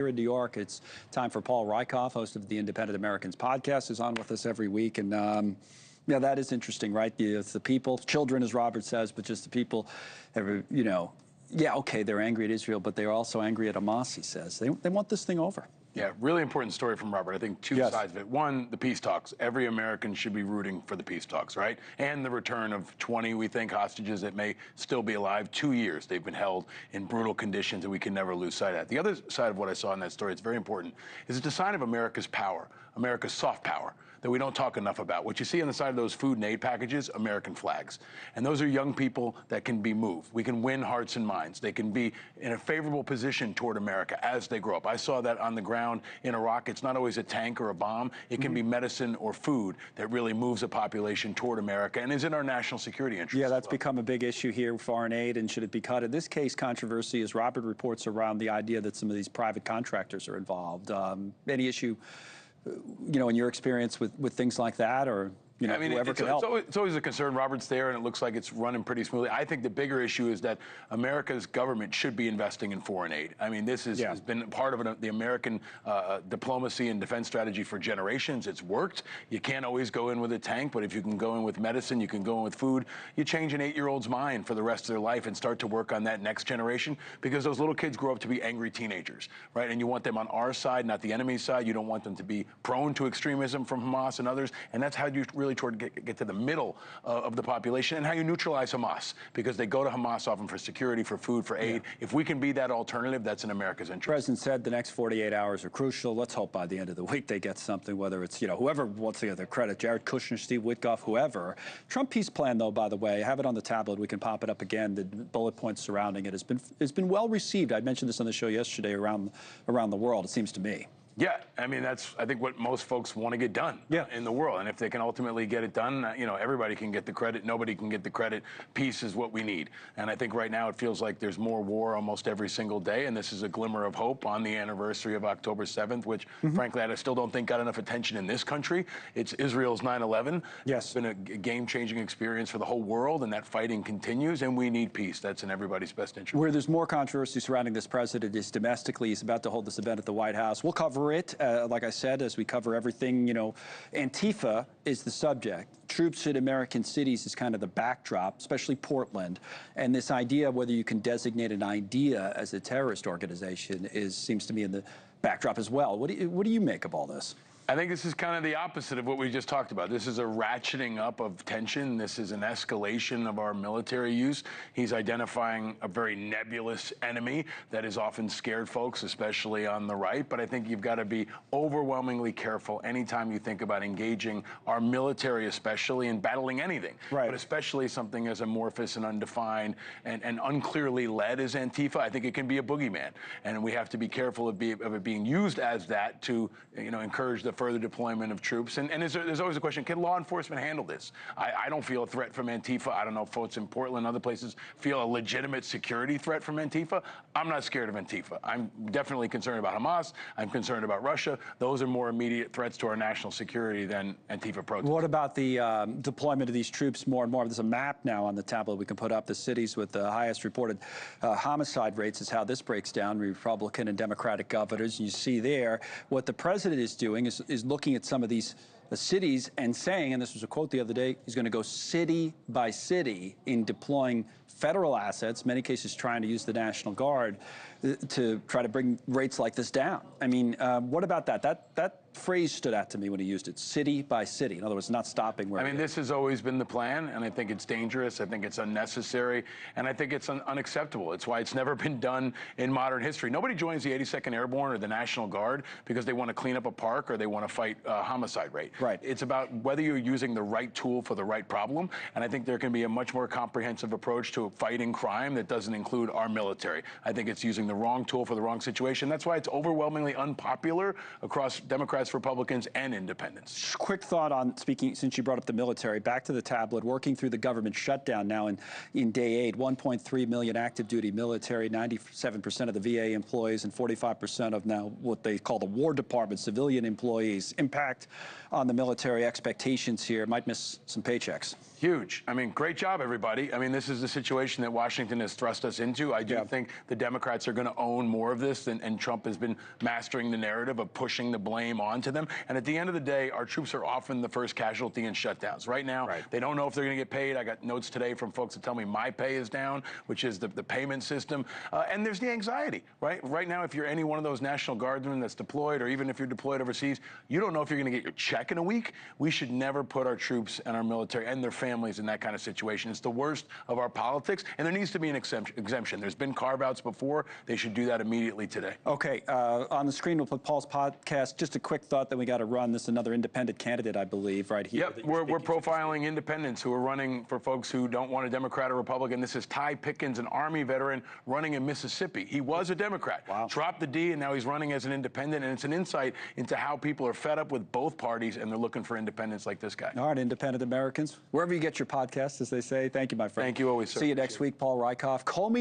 Here in New York, it's time for Paul Rieckhoff, host of the Independent Americans podcast, who's on with us every week. And yeah, that is interesting, right? It's the people, children, as Robert says, but just the people, yeah, okay, they're angry at Israel, but they're also angry at Hamas, he says. They want this thing over. Yeah, really important story from Robert. I think two sides of it. One, the peace talks. Every American should be rooting for the peace talks, right? And the return of 20, we think, hostages that may still be alive. 2 years they've been held in brutal conditions that we can never lose sight of. The other side of what I saw in that story, it's very important, is it's a sign of America's power, America's soft power, that we don't talk enough about. What you see on the side of those food and aid packages, American flags. And those are young people that can be moved. We can win hearts and minds. They can be in a favorable position toward America as they grow up. I saw that on the ground in Iraq. It's not always a tank or a bomb. It can be medicine or food that really moves a population toward America and is in our national security interest. Yeah, that's become a big issue here, foreign aid, and should it be cut? In this case, controversy, as Robert reports, around the idea that some of these private contractors are involved. Any issue, in your experience with things like that, or I mean, whoever can help? It's always a concern. Robert's there, and it looks like it's running pretty smoothly. I think the bigger issue is that America's government should be investing in foreign aid. I mean, this has been part of the American diplomacy and defense strategy for generations. It's worked. You can't always go in with a tank, but if you can go in with medicine, you can go in with food. You change an 8-year-old's mind for the rest of their life and start to work on that next generation, because those little kids grow up to be angry teenagers, right? And you want them on our side, not the enemy's side. You don't want them to be prone to extremism from Hamas and others, and that's how you really get to the middle of the population, and how you neutralize Hamas, because they go to Hamas often for security, for food, for aid. If we can be that alternative, that's in America's interest. The president said the next 48 hours are crucial. Let's hope by the end of the week they get something, whether it's, whoever wants to get their credit, Jared Kushner, Steve Witkoff, whoever. Trump peace plan, though, by the way, I have it on the tablet. We can pop it up again. The bullet points surrounding it has been well received. I mentioned this on the show yesterday around the world, it seems to me. Yeah, I mean, that's, I think, what most folks want to get done in the world. And if they can ultimately get it done, everybody can get the credit. Nobody can get the credit. Peace is what we need. And I think right now it feels like there's more war almost every single day. And this is a glimmer of hope on the anniversary of October 7th, which, frankly, I still don't think got enough attention in this country. It's Israel's 9/11. Yes. It's been a game-changing experience for the whole world, and that fighting continues, and we need peace. That's in everybody's best interest. Where there's more controversy surrounding this president is domestically. He's about to hold this event at the White House. We'll cover it, like I said, as we cover everything. Antifa is the subject. Troops in American cities is kind of the backdrop, especially Portland. And this idea of whether you can designate an idea as a terrorist organization seems to me in the backdrop as well. What do you make of all this? I think this is kind of the opposite of what we just talked about. This is a ratcheting up of tension. This is an escalation of our military use. He's identifying a very nebulous enemy that has often scared folks, especially on the right. But I think you've got to be overwhelmingly careful anytime you think about engaging our military, especially in battling anything. Right. But especially something as amorphous and undefined and unclearly led as Antifa. I think it can be a boogeyman. And we have to be careful of it being used as that to encourage the further deployment of troops. And there's always a question, can law enforcement handle this? I don't feel a threat from Antifa. I don't know if folks in Portland and other places feel a legitimate security threat from Antifa. I'm not scared of Antifa. I'm definitely concerned about Hamas. I'm concerned about Russia. Those are more immediate threats to our national security than Antifa protests. What about the deployment of these troops more and more? There's a map now on the tablet we can put up. The cities with the highest reported homicide rates is how this breaks down, Republican and Democratic governors. And you see there what the president is doing is looking at some of these cities and saying, and this was a quote the other day, he's going to go city by city in deploying federal assets, many cases trying to use the National Guard to try to bring rates like this down. I mean, what about that? That phrase stood out to me when he used it, city by city. In other words, not stopping where this has always been the plan, and I think it's dangerous. I think it's unnecessary, and I think it's unacceptable. It's why it's never been done in modern history. Nobody joins the 82nd Airborne or the National Guard because they want to clean up a park or they want to fight a homicide rate. Right. It's about whether you're using the right tool for the right problem, and I think there can be a much more comprehensive approach to fighting crime that doesn't include our military. I think it's using the wrong tool for the wrong situation. That's why it's overwhelmingly unpopular across Democrats, Republicans, and independents. Quick thought on, speaking, since you brought up the military, back to the tablet, working through the government shutdown now in day 8, 1.3 million active duty military, 97% of the VA employees, and 45% of now what they call the War Department civilian employees. Impact on the military, expectations here, might miss some paychecks. Huge. I mean, great job, everybody. I mean, this is the situation that Washington has thrust us into. I do think the Democrats are going to own more of this, and Trump has been mastering the narrative of pushing the blame onto them. And at the end of the day, our troops are often the first casualty in shutdowns. Right now, they don't know if they're going to get paid. I got notes today from folks that tell me my pay is down, which is the payment system. And there's the anxiety, right? Right now, if you're any one of those National Guardsmen that's deployed, or even if you're deployed overseas, you don't know if you're going to get your check in a week. We should never put our troops and our military and their families in that kind of situation. It's the worst of our politics, and there needs to be an exemption. There's been carve-outs before. They should do that immediately today. Okay, on the screen we'll put Paul's podcast. Just a quick thought that we got to run. This is another independent candidate, I believe, right here. Yep, we're profiling independents who are running for folks who don't want a Democrat or Republican. This is Ty Pickens, an Army veteran running in Mississippi. He was a Democrat, dropped the D, and now he's running as an independent, and it's an insight into how people are fed up with both parties, and they're looking for independents like this guy. All right, independent Americans. Wherever you get your podcasts, as they say. Thank you, my friend. Thank you always, sir. See you next week, Paul Rieckhoff. Call me.